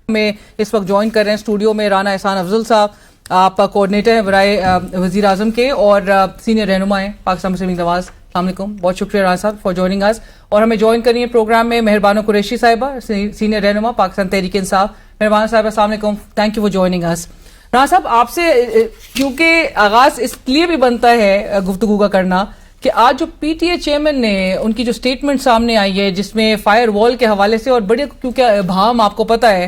میں اس وقت جوائن کر رہے ہیں اسٹوڈیو میں رانا احسان افضل صاحب، آپ کوآرڈینیٹر ہیں برائے وزیر اعظم کے اور سینئر رہنما ہیں پاکستان مسلم لیگ نواز۔ السلام علیکم، بہت شکریہ رانا صاحب فار جوائننگ اس۔ اور ہمیں جوائن کرنی ہے پروگرام میں مہربانو قریشی صاحبہ، سینئر رہنما پاکستان تحریک انصاف۔ مہربانو صاحبہ السلام علیکم، تھینک یو فار جوائننگ اس۔ رانا صاحب، آپ سے کیونکہ آغاز اس لیے بھی بنتا ہے گفتگو کا کرنا کہ آج جو پی ٹی اے چیئرمین نے ان کی جو سٹیٹمنٹ سامنے آئی ہے جس میں فائر وال کے حوالے سے اور بڑے کیونکہ ابہام آپ کو پتہ ہے،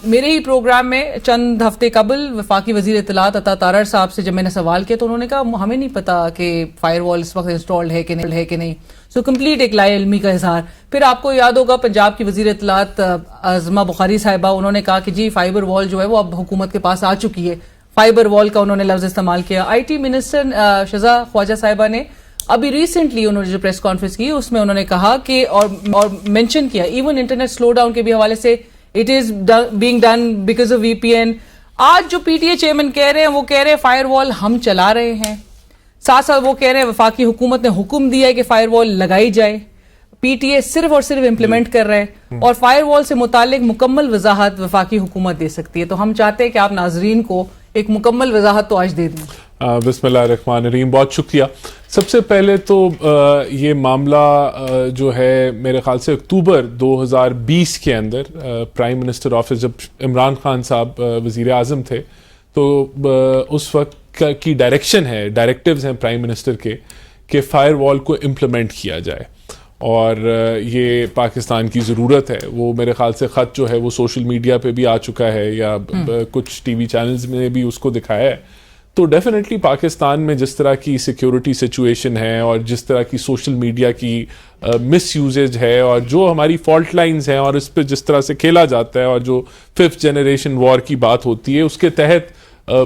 میرے ہی پروگرام میں چند ہفتے قبل وفاقی وزیر اطلاعات عطا تارڑ صاحب سے جب میں نے سوال کیا تو انہوں نے کہا ہمیں نہیں پتا کہ فائر وال اس وقت انسٹالڈ ہے کہ نہیں، سو کمپلیٹ ایک لائے علمی کا اظہار۔ پھر آپ کو یاد ہوگا پنجاب کی وزیر اطلاعات عظمہ بخاری صاحبہ، انہوں نے کہا کہ جی فائبر وال جو ہے وہ اب حکومت کے پاس آ چکی ہے، فائبر وال کا انہوں نے لفظ استعمال کیا۔ آئی ٹی منسٹر شزا خواجہ صاحبہ نے ابھی ریسنٹلی انہوں نے جو پریس کانفرنس کی اس میں انہوں نے کہا کہ اور مینشن کیا ایون انٹرنیٹ سلو ڈاؤن کے بھی حوالے سے it is being done because of V P N. آج جو پی ٹی اے چیئرمین کہہ رہے ہیں وہ کہہ رہے ہیں فائر وال ہم چلا رہے ہیں، ساتھ ساتھ وہ کہہ رہے ہیں وفاقی حکومت نے حکم دیا ہے کہ فائر وال لگائی جائے، پی ٹی اے صرف اور صرف امپلیمنٹ کر رہے ہیں اور فائر وال سے متعلق مکمل وضاحت وفاقی حکومت دے سکتی ہے۔ تو ہم چاہتے ہیں کہ آپ ناظرین کو ایک مکمل وضاحت تو آج دے دیں۔ بسم اللہ الرحمن الرحیم، بہت شکریہ۔ سب سے پہلے تو یہ معاملہ جو ہے میرے خیال سے اکتوبر 2020 کے اندر پرائم منسٹر آفس جب عمران خان صاحب وزیر اعظم تھے تو اس وقت کی ڈائریکٹیوز ہیں پرائم منسٹر کے کہ فائر وال کو امپلیمنٹ کیا جائے اور یہ پاکستان کی ضرورت ہے۔ وہ میرے خیال سے خط جو ہے وہ سوشل میڈیا پہ بھی آ چکا ہے یا کچھ ٹی وی چینلز میں بھی اس کو دکھایا ہے۔ تو ڈیفینیٹلی پاکستان میں جس طرح کی سیکیورٹی سچویشن ہے اور جس طرح کی سوشل میڈیا کی مس یوزیج ہے اور جو ہماری فالٹ لائنز ہیں اور اس پہ جس طرح سے کھیلا جاتا ہے اور جو 5th جنریشن وار کی بات ہوتی ہے اس کے تحت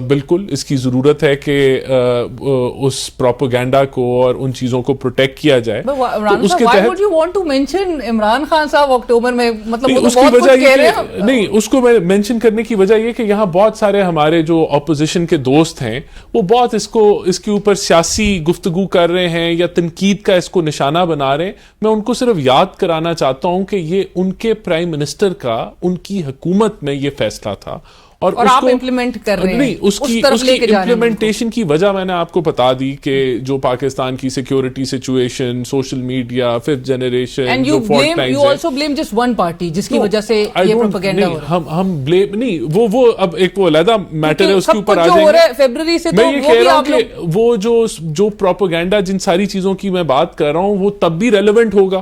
بالکل اس کی ضرورت ہے کہ اس پروپیگنڈا کو اور ان چیزوں کو پروٹیکٹ کیا جائے۔ تو اس کے تحت would you want to mention Imran Khan صاحب اکتوبر میں مطلب اس کی وجہ یہ نہیں، اس کو میں مینشن کرنے کی وجہ یہ کہ یہاں بہت سارے ہمارے جو اپوزیشن کے دوست ہیں وہ بہت اس کے اوپر سیاسی گفتگو کر رہے ہیں یا تنقید کا اس کو نشانہ بنا رہے ہیں۔ میں ان کو صرف یاد کرانا چاہتا ہوں کہ یہ ان کے پرائم منسٹر کا ان کی حکومت میں یہ فیصلہ تھا اور آپ امپلیمنٹ کر رہے ہیں۔ نہیں، اس کی امپلیمنٹیشن کی وجہ میں نے آپ کو بتا دی کہ جو پاکستان کی security situation, social media, 5th generation, جو فالٹ لائنز ہیں، you also blame just one party جس کی وجہ سے یہ پروپیگنڈا ہو رہا ہے۔ ہم بلیم نہیں، وہ اب ایک وہ علیحدہ میٹر ہے، اس کے اوپر آ جائیں گے۔ فیبرری سے میں یہ کہہ رہا ہوں کہ وہ جو پروپیگنڈا جن ساری چیزوں کی میں بات کر رہا ہوں وہ تب بھی ریلیونٹ ہوگا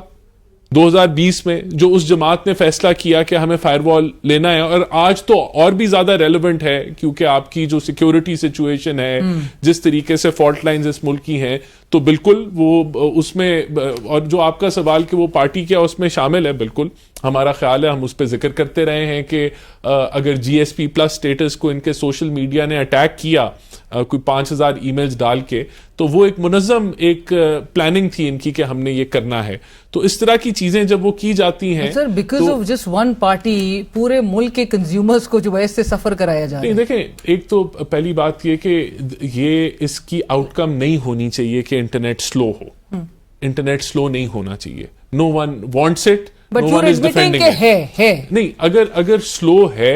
2020 میں جو اس جماعت نے فیصلہ کیا کہ ہمیں فائر وال لینا ہے، اور آج تو اور بھی زیادہ ریلیونٹ ہے کیونکہ آپ کی جو سیکیورٹی سچویشن ہے، جس طریقے سے فالٹ لائنز اس ملک کی ہیں، تو بالکل وہ اس میں، اور جو آپ کا سوال کہ وہ پارٹی کیا اس میں شامل ہے، بالکل ہمارا خیال ہے، ہم اس پہ ذکر کرتے رہے ہیں کہ اگر جی ایس پی پلس اسٹیٹس کو ان کے سوشل میڈیا نے اٹیک کیا کوئی 5000 ای میلز ڈال کے، تو وہ ایک منظم ایک پلاننگ تھی ان کی کہ ہم نے یہ کرنا ہے۔ تو اس طرح کی چیزیں جب وہ کی جاتی ہیں sir because of just one party پورے ملک کے کنزیومرز کو جو ہے اس سے سفر کرایا جا رہا ہے۔ دیکھیں، ایک تو پہلی بات یہ کہ یہ اس کی آؤٹ کم نہیں ہونی چاہیے کہ انٹرنیٹ سلو ہو، انٹرنیٹ سلو نہیں ہونا چاہیے، no one wants it, no one is defending it. نہیں، اگر سلو ہے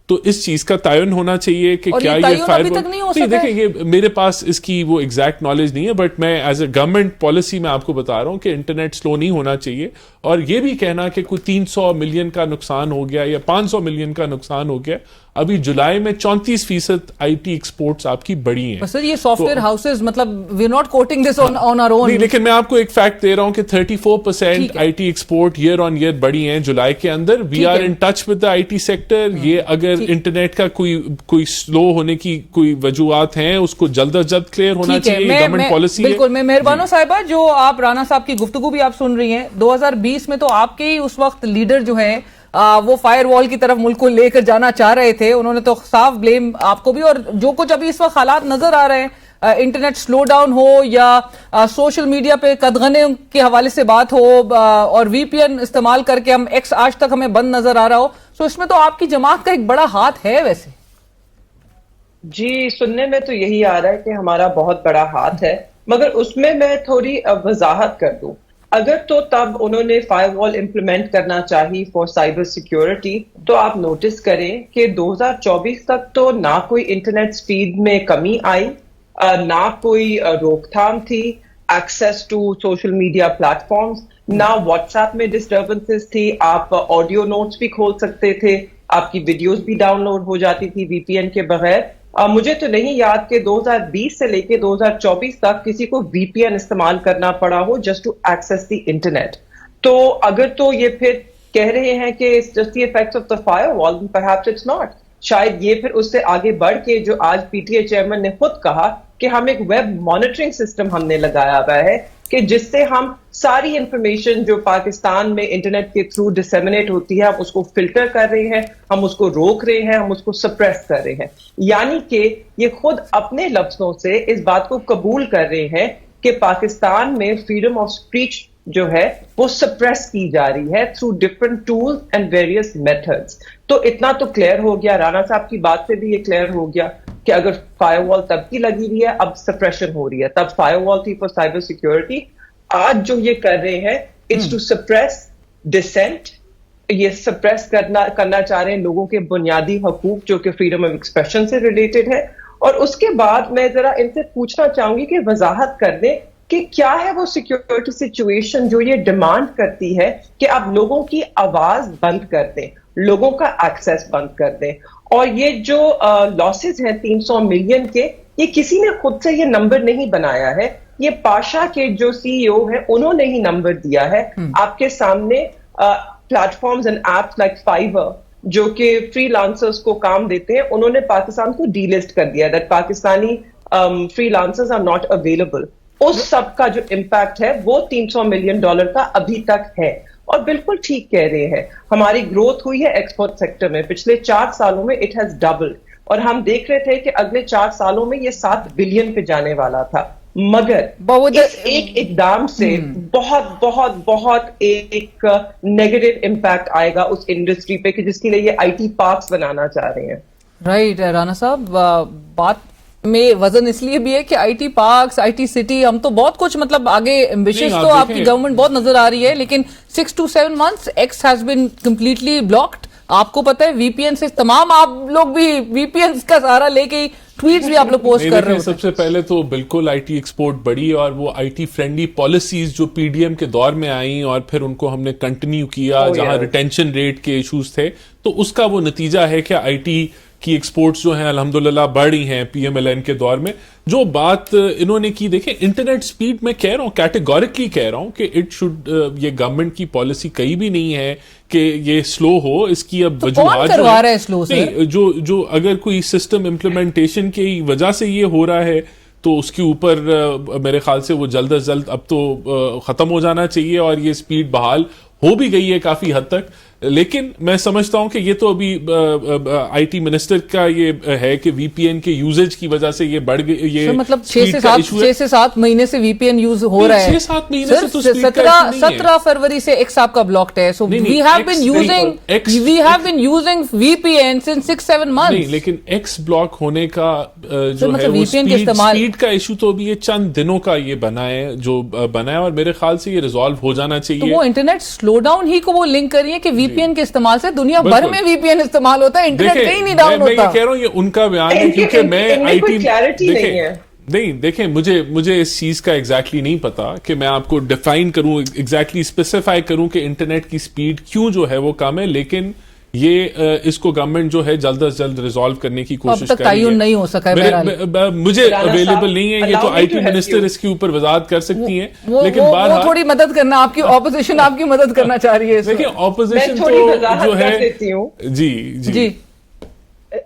تو اس چیز کا تعین ہونا چاہیے کہ کیا یہ فائر وال، نہیں دیکھیں یہ میرے پاس اس کی وہ ایگزیکٹ نالج نہیں ہے، بٹ میں ایز اے گورنمنٹ پالیسی میں آپ کو بتا رہا ہوں کہ انٹرنیٹ سلو نہیں ہونا چاہیے۔ اور یہ بھی کہنا کہ کوئی 300 ملین کا نقصان ہو گیا یا 500 ملین کا نقصان ہو گیا، ابھی جولائی میں 34% آئی ٹی ایکسپورٹس آپ کی بڑی ہیں۔ سر یہ سافٹ ویئر ہاؤسز مطلب وی آر ناٹ کوٹنگ دس آن آور اون، لیکن میں آپ کو ایک فیکٹ دے رہا ہوں کہ 34% IT export year on year بڑی ہیں جولائی کے اندر۔ We are in touch with the IT sector. یہ اگر انٹرنیٹ کا کوئی سلو ہونے کی کوئی وجوہات ہیں اس کو جلد از جلد کلیئر ہونا چاہیے، گورنمنٹ پالیسی ہے۔ بالکل، میں مہربانو صاحبہ جو آپ رانا صاحب کی گفتگو بھی آپ سن رہی ہیں، 2020 میں تو آپ کے ہی اس وقت لیڈر جو ہیں وہ فائر وال کی طرف ملک کو لے کر جانا چاہ رہے تھے، انہوں نے تو صاف بلیم آپ کو بھی، اور جو کچھ ابھی اس وقت حالات نظر آ رہے ہیں، انٹرنیٹ سلو ڈاؤن ہو یا سوشل میڈیا پہ قدغنے کے حوالے سے بات ہو اور وی پی این استعمال کر کے ہم ایکس آج تک ہمیں بند نظر آ رہا ہو، تو اس میں تو آپ کی جماعت کا ایک بڑا ہاتھ ہے۔ ویسے جی، سننے میں تو یہی آ رہا ہے کہ ہمارا بہت بڑا ہاتھ ہے، مگر اس میں تھوڑی وضاحت کر دوں۔ اگر تو تب انہوں نے فائر وال امپلیمنٹ کرنا چاہی فار سائبر سیکیورٹی تو آپ نوٹس کریں کہ 2024 تک تو نہ کوئی انٹرنیٹ سپیڈ میں کمی آئی، نہ کوئی روک تھام تھی access to social media platforms, نہ واٹس ایپ میں ڈسٹربنسز تھی، آپ آڈیو نوٹس بھی کھول سکتے تھے، آپ کی ویڈیوز بھی ڈاؤن لوڈ ہو جاتی تھی وی پی این کے بغیر۔ مجھے تو نہیں یاد کہ 2020 سے لے کے 2024 تک کسی کو وی پی این استعمال کرنا پڑا ہو just to access the internet. تو اگر تو یہ پھر کہہ رہے ہیں کہ it's just the effects of the firewall, perhaps it's not۔ شاید یہ پھر اس سے آگے بڑھ کے جو آج پی ٹی اے چیئرمین نے خود کہا کہ ہم ایک ویب مانیٹرنگ سسٹم ہم نے لگایا ہوا ہے کہ جس سے ہم ساری انفارمیشن جو پاکستان میں انٹرنیٹ کے تھرو ڈسیمنیٹ ہوتی ہے ہم اس کو فلٹر کر رہے ہیں، ہم اس کو روک رہے ہیں، ہم اس کو سپریس کر رہے ہیں۔ یعنی کہ یہ خود اپنے لفظوں سے اس بات کو قبول کر رہے ہیں کہ پاکستان میں فریڈم آف اسپیچ جو ہے وہ سپریس کی جا رہی ہے through different tools and various methods. تو اتنا تو کلیئر ہو گیا، رانا صاحب کی بات سے بھی یہ کلیئر ہو گیا کہ اگر فائر وال تب کی لگی ہوئی ہے اب سپریشن ہو رہی ہے، تب فائر وال تھی فار سائبر سیکیورٹی، آج جو یہ کر رہے ہیں اٹس ٹو سپریس ڈسینٹ، یہ سپریس کرنا چاہ رہے ہیں لوگوں کے بنیادی حقوق جو کہ فریڈم آف ایکسپریشن سے ریلیٹڈ ہے۔ اور اس کے بعد میں ذرا ان سے پوچھنا چاہوں گی کہ وضاحت کر دیں کہ کیا ہے وہ سیکیورٹی سچویشن جو یہ ڈیمانڈ کرتی ہے کہ آپ لوگوں کی آواز بند کر دیں، لوگوں کا ایکسیس بند کر دیں۔ اور یہ جو لاسز ہیں 300 ملین کے، یہ کسی نے خود سے یہ نمبر نہیں بنایا ہے، یہ پاشا کے جو سی ای او ہے انہوں نے ہی نمبر دیا ہے۔ آپ کے سامنے platforms and apps like Fiverr جو کہ فری لانسرز کو کام دیتے ہیں، انہوں نے پاکستان کو ڈی لسٹ کر دیا that Pakistani freelancers are not available. اس سب کا جو امپیکٹ ہے وہ $300 ملین کا ابھی تک ہے۔ اور بالکل ٹھیک کہہ رہے ہیں، ہماری گروتھ ہوئی ہے ایکسپورٹ سیکٹر میں، پچھلے 4 سالوں میں اٹ ہیز ڈبلڈ، اور ہم دیکھ رہے تھے کہ اگلے 4 سالوں میں یہ 7 بلین پہ جانے والا تھا۔ مگر اس ایک اقدام سے بہت بہت بہت ایک نیگیٹو امپیکٹ آئے گا اس انڈسٹری پہ کہ جس کے لیے یہ آئی ٹی پارکس بنانا چاہ رہے ہیں۔ رائٹ رانا صاحب، بات میں وزن اس لیے بھی ہے کہ I T parks, I T city, ہم تو بہت کچھ مطلب آگے ایمبیشس تو آپ کی گورنمنٹ بہت نظر آ رہی ہے، لیکن 6 to 7 months x has been completely blocked. آپ کو پتا ہے وی پی این سے تمام آپ لوگ بھی وی پی این کا سہارا لے کے ٹویٹس بھی آپ لوگ پوسٹ کر رہے ہیں۔ سب سے پہلے تو بالکل آئی ٹی ایکسپورٹ بڑھی اور وہ آئی ٹی فرینڈلی پالیسیز جو پی ڈی ایم کے دور میں آئیں اور پھر ان کو ہم نے کنٹینیو کیا جہاں ریٹینشن ریٹ کے ایشوز تھے، تو اس کا وہ نتیجہ ہے کہ آئی ٹی کی ایکسپورٹس جو ہیں الحمدللہ بڑھ رہی ہیں پی ایم ایل این کے دور میں۔ جو بات انہوں نے کی، دیکھیں انٹرنیٹ سپیڈ میں کہہ رہا ہوں، کیٹیگورکلی کہہ رہا ہوں کہ اٹ شوڈ، یہ گورنمنٹ کی پالیسی کہیں بھی نہیں ہے کہ یہ سلو ہو، اس کی اب وجوہات جو اگر کوئی سسٹم امپلیمنٹیشن کی وجہ سے یہ ہو رہا ہے تو اس کے اوپر میرے خیال سے وہ جلد از جلد اب تو ختم ہو جانا چاہیے، اور یہ سپیڈ بحال ہو بھی گئی ہے کافی حد تک۔ لیکن میں سمجھتا ہوں کہ یہ تو ابھی آئی ٹی منسٹر کا یہ ہے کہ وی پی این کے یوزیج کی وجہ سے یہ بڑھ گئی، یہ مطلب 6 سے 7 مہینے سے وی پی این یوز ہو رہا ہے، 6-7 مہینے سے تو 17 فروری سے ایکس آپ کا بلاکڈ ہے، so we have been using we P N since 6-7 months۔ نہیں، لیکن ایکس بلاک ہونے کا جو ہے وہ سپیڈ کا ایشو تو ابھی یہ چند دنوں کا یہ بنا ہے جو بنا ہے، اور میرے خیال سے یہ ریزالو ہو جانا چاہیے۔ وہ انٹرنیٹ سلو ڈاؤن ہی کو وہ لنک کر رہی ہے کہ وی پی این کے استعمال سے دنیا بھر میں وی پی این استعمال ہوتا ہے، انٹرنیٹ کہیں نہیں ڈاؤن ہوتا۔ میں یہ کہہ رہا ہوں یہ ان کا بیان ہے، کیونکہ میں آئی ٹی نہیں دیکھیں مجھے اس چیز کا ایگزیکٹلی نہیں پتا کہ میں آپ کو ڈیفائن کروں، ایگزیکٹلی اسپیسیفائی کروں کہ انٹرنیٹ کی سپیڈ کیوں جو ہے وہ کم ہے، لیکن یہ اس کو گورنمنٹ جو ہے جلد از جلد ریزالو کرنے کی کوشش کر رہی ہے۔ اب تک تعین نہیں ہو سکا ہے، مجھے اویلیبل نہیں ہے، یہ تو آئی ٹی منسٹر اس کے اوپر وضاحت کر سکتی ہیں، لیکن وہ تھوڑی مدد کرنا، آپ کی اپوزیشن آپ کی مدد کرنا چاہ رہی ہے۔ دیکھیں اپوزیشن تو جو ہے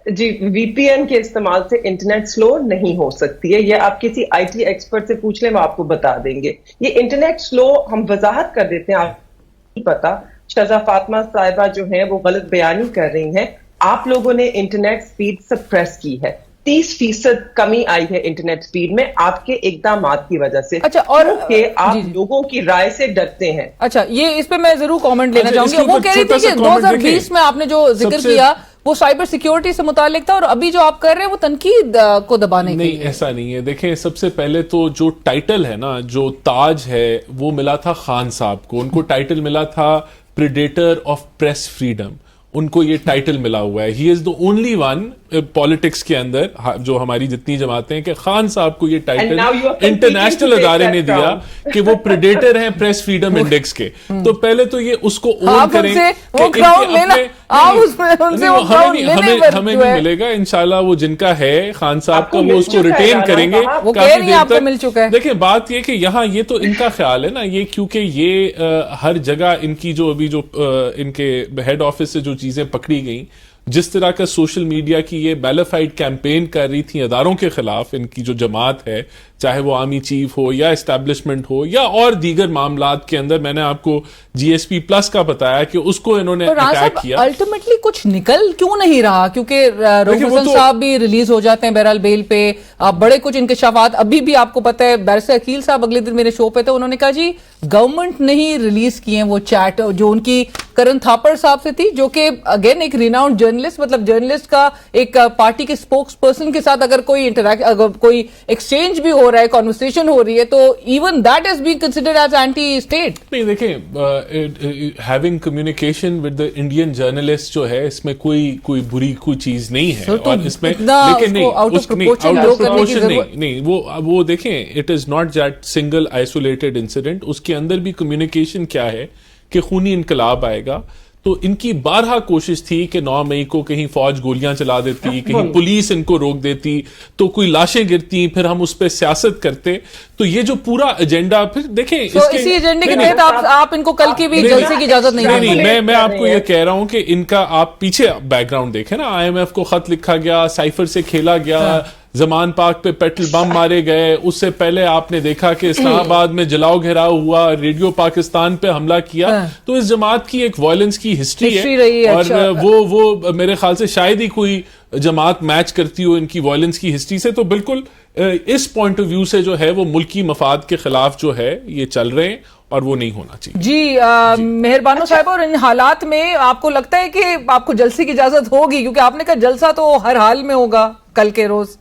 جی وی پی این کے استعمال سے انٹرنیٹ سلو نہیں ہو سکتی ہے، یہ آپ کسی آئی ٹی ایکسپرٹ سے پوچھ لیں وہ آپ کو بتا دیں گے۔ یہ انٹرنیٹ سلو ہم وضاحت کر دیتے ہیں، آپ نہیں پتا۔ شہزہ فاطمہ صاحبہ جو ہیں وہ غلط بیانی کر رہی ہیں، آپ لوگوں نے انٹرنیٹ سپیڈ سپریس کی ہے، 30% کمی آئی ہے انٹرنیٹ سپیڈ میں آپ کے اقدامات کی وجہ سے۔ اچھا، اور آپ لوگوں کی رائے سے ڈرتے ہیں۔ اچھا، یہ اس پہ میں ضرور کامنٹ لینا چاہوں گی۔ وہ کہہ رہی تھی کہ 2020 میں آپ نے جو ذکر کیا وہ سائبر سیکیورٹی سے متعلق تھا اور ابھی جو آپ کر رہے ہیں وہ تنقید کو دبانے کے نہیں، ایسا نہیں ہے. دیکھیں، سب سے پہلے تو جو ٹائٹل ہے نا، جو تاج ہے، وہ ملا تھا خان صاحب کو. ان کو ٹائٹل ملا تھا پریڈیٹر آف پریس فریڈم. ان کو یہ ٹائٹل ملا ہوا ہے. ہی از دا اونلی ون پالیٹکس کے اندر جو ہماری جتنی جماعتیں ہیں کہ خان صاحب کو یہ ٹائٹل انٹرنیشنل ادارے نے دیا کہ وہ پریڈیٹر ہیں پریس فریڈم انڈیکس کے. تو پہلے تو یہ اس کو اون کریں. ہمیں نہیں ملے گا انشاءاللہ. وہ جن کا ہے خان صاحب کا، وہ اس کو ریٹین کریں گے کافی دیر تک. دیکھیں، بات یہ کہ یہاں یہ تو ان کا خیال ہے نا، یہ کیونکہ یہ ہر جگہ ان کی جو ابھی جو ان کے ہیڈ آفس سے جو چیزیں پکڑی گئیں، جس طرح کا سوشل میڈیا کی یہ بیلافائڈ کیمپین کر رہی تھی اداروں کے خلاف، ان کی جو جماعت ہے، چاہے وہ آرمی چیف ہو یا اسٹیبلشمنٹ ہو یا اور دیگر معاملات کے اندر. میں نے آپ کو جی ایس پی پلس کا بتایا کہ اس کو انہوں نے اٹیک کیا. الٹیمیٹلی کچھ نکل کیوں نہیں رہا؟ کیونکہ روف حسن صاحب بھی ریلیز ہو جاتے ہیں بہرحال بیل پہ. بڑے کچھ انکشافات ابھی بھی آپ کو پتہ ہے. بیرسٹر عقیل صاحب اگلے دن میرے شو پہ تھے، انہوں نے کہا جی گورنمنٹ نہیں ریلیز کیے ہیں وہ چیٹ جو ان کی کرن تھاپڑ صاحب سے تھی، جو کہ اگین ایک ریناؤنڈ جرنلسٹ، مطلب جرنلسٹ کا ایک پارٹی کے اسپوکس پرسن کے ساتھ اگر کوئی ایکسچینج بھی ہو رہا ہے، کنورسیشن ہو رہی ہے، تو even that is being considered as anti state. نہیں، دیکھیں، having communication with the Indian journalist جو ہے، اس میں کوئی بری کوئی چیز نہیں ہے. اور اس میں لیکن نہیں، وہ دیکھیں، it is not that single isolated incident. اس کے اندر بھی کمیونیکیشن کیا ہے کہ خونی انقلاب آئے گا. تو ان کی بارہا کوشش تھی کہ 9 مئی کو کہیں فوج گولیاں چلا دیتی، کہیں پولیس ان کو روک دیتی، تو کوئی لاشیں گرتی، پھر ہم اس پہ سیاست کرتے. تو یہ جو پورا ایجنڈا، پھر دیکھیں اسی ایجنڈے کے تحت آپ ان کو کل کی بھی جلسے کی اجازت نہیں. میں آپ کو یہ کہہ رہا ہوں کہ ان کا آپ پیچھے بیک گراؤنڈ دیکھیں نا. آئی ایم ایف کو خط لکھا گیا، سائفر سے کھیلا گیا، زمان پاک پہ پیٹرل بم مارے گئے. اس سے پہلے آپ نے دیکھا کہ اسلام آباد میں جلاؤ گھیراؤ ہوا، ریڈیو پاکستان پہ حملہ کیا. تو اس جماعت کی ایک وائلنس کی ہسٹری ہے، اور وہ میرے خیال سے شاید ہی کوئی جماعت میچ کرتی ہو ان کی وائلنس کی ہسٹری سے. تو بالکل اس پوائنٹ آف ویو سے جو ہے وہ ملکی مفاد کے خلاف جو ہے یہ چل رہے ہیں، اور وہ نہیں ہونا چاہیے. جی مہربانو صاحب، اور ان حالات میں آپ کو لگتا ہے کہ آپ کو جلسے کی اجازت ہوگی؟ کیونکہ آپ نے کہا جلسہ تو ہر حال میں ہوگا کل کے روز.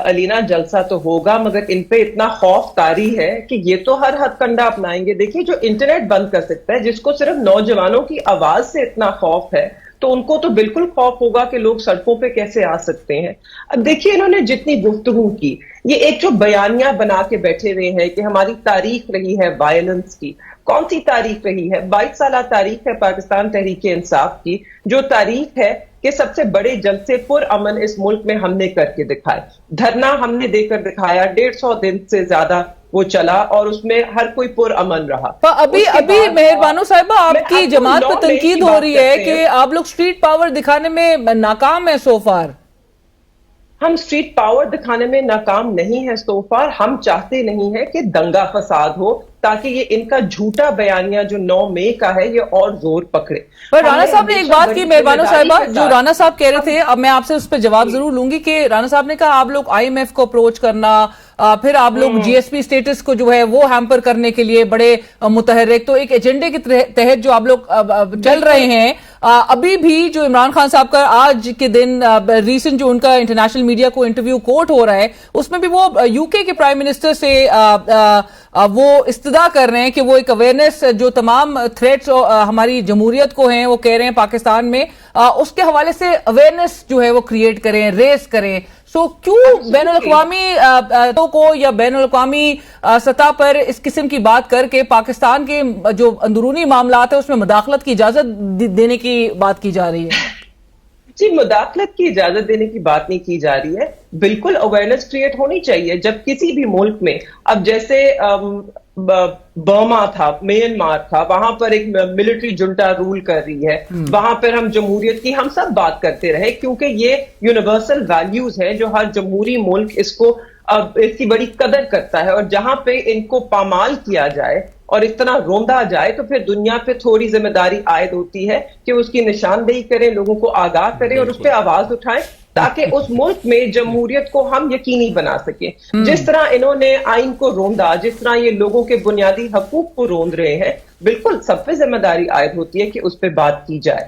علینا جلسہ تو ہوگا، مگر ان پہ اتنا خوف طاری ہے کہ یہ تو ہر ہتھ کنڈا اپنائیں گے. دیکھیے، جو انٹرنیٹ بند کر سکتا ہے، جس کو صرف نوجوانوں کی آواز سے اتنا خوف ہے، تو ان کو تو بالکل خوف ہوگا کہ لوگ سڑکوں پہ کیسے آ سکتے ہیں. اب دیکھیے، انہوں نے جتنی گفتگو کی، یہ ایک جو بیانیہ بنا کے بیٹھے ہوئے ہیں کہ ہماری تاریخ رہی ہے وائلنس کی. کون سی تاریخ رہی ہے؟ 22 سالہ تاریخ ہے پاکستان تحریک انصاف کی، جو تاریخ ہے کہ سب سے بڑے جلسے پر امن اس ملک میں ہم نے کر کے دکھائے. دھرنا ہم نے دے کر دکھایا، 150 دن سے زیادہ وہ چلا، اور اس میں ہر کوئی پر امن رہا. ابھی مہربانو صاحبہ، آپ کی جماعت پہ تنقید ہو رہی ہے کہ آپ لوگ اسٹریٹ پاور دکھانے میں ناکام ہے سو فار. ہم اسٹریٹ پاور دکھانے میں ناکام نہیں ہے سو فار. ہم چاہتے نہیں ہے کہ دنگا فساد ہو، تاکہ یہ ان کا جھوٹا بیانیہ جو 9 مئی کا ہے یہ اور زور پکڑے. پر رانا صاحب نے ایک بات کی مہربانو صاحبہ، جو رانا صاحب کہہ رہے تھے، اب میں آپ سے اس پہ جواب ضرور لوں گی، کہ رانا صاحب نے کہا آپ لوگ آئی ایم ایف کو اپروچ کرنا، پھر آپ لوگ جی ایس پی سٹیٹس کو جو ہے وہ ہیمپر کرنے کے لیے بڑے متحرک، تو ایک ایجنڈے کے تحت جو آپ لوگ چل رہے ہیں. ابھی بھی جو عمران خان صاحب کا آج کے دن ریسنٹ جو ان کا انٹرنیشنل میڈیا کو انٹرویو کوٹ ہو رہا ہے، اس میں بھی وہ یو کے پرائم منسٹر سے وہ استدعا کر رہے ہیں کہ وہ ایک اویئرنیس جو تمام تھریٹس ہماری جمہوریت کو ہیں، وہ کہہ رہے ہیں پاکستان میں، اس کے حوالے سے اویئرنیس جو ہے وہ کریٹ کریں، ریز کریں. سو کیوں بین الاقوامی کو یا بین الاقوامی سطح پر اس قسم کی بات کر کے پاکستان کے جو اندرونی معاملات ہیں اس میں مداخلت کی اجازت دینے کی بات کی جا رہی ہے؟ جی، مداخلت کی اجازت دینے کی بات نہیں کی جا رہی ہے. بالکل اویئرنیس کریٹ ہونی چاہیے جب کسی بھی ملک میں. اب جیسے برما تھا، میانمار تھا، وہاں پر ایک ملٹری جنٹا رول کر رہی ہے، وہاں پر ہم جمہوریت کی ہم سب بات کرتے رہے، کیونکہ یہ یونیورسل ویلیوز ہیں جو ہر جمہوری ملک اس کی بڑی قدر کرتا ہے. اور جہاں پہ ان کو پامال کیا جائے اور اس طرح روندا جائے، تو پھر دنیا پہ تھوڑی ذمہ داری عائد ہوتی ہے کہ اس کی نشاندہی کرے، لوگوں کو آگاہ کرے اور اس پہ آواز اٹھائے، تاکہ اس ملک میں جمہوریت کو ہم یقینی بنا سکیں. جس طرح انہوں نے آئین کو روندا، جس طرح یہ لوگوں کے بنیادی حقوق کو روند رہے ہیں، بالکل سب پہ ذمہ داری عائد ہوتی ہے کہ اس پہ بات کی جائے.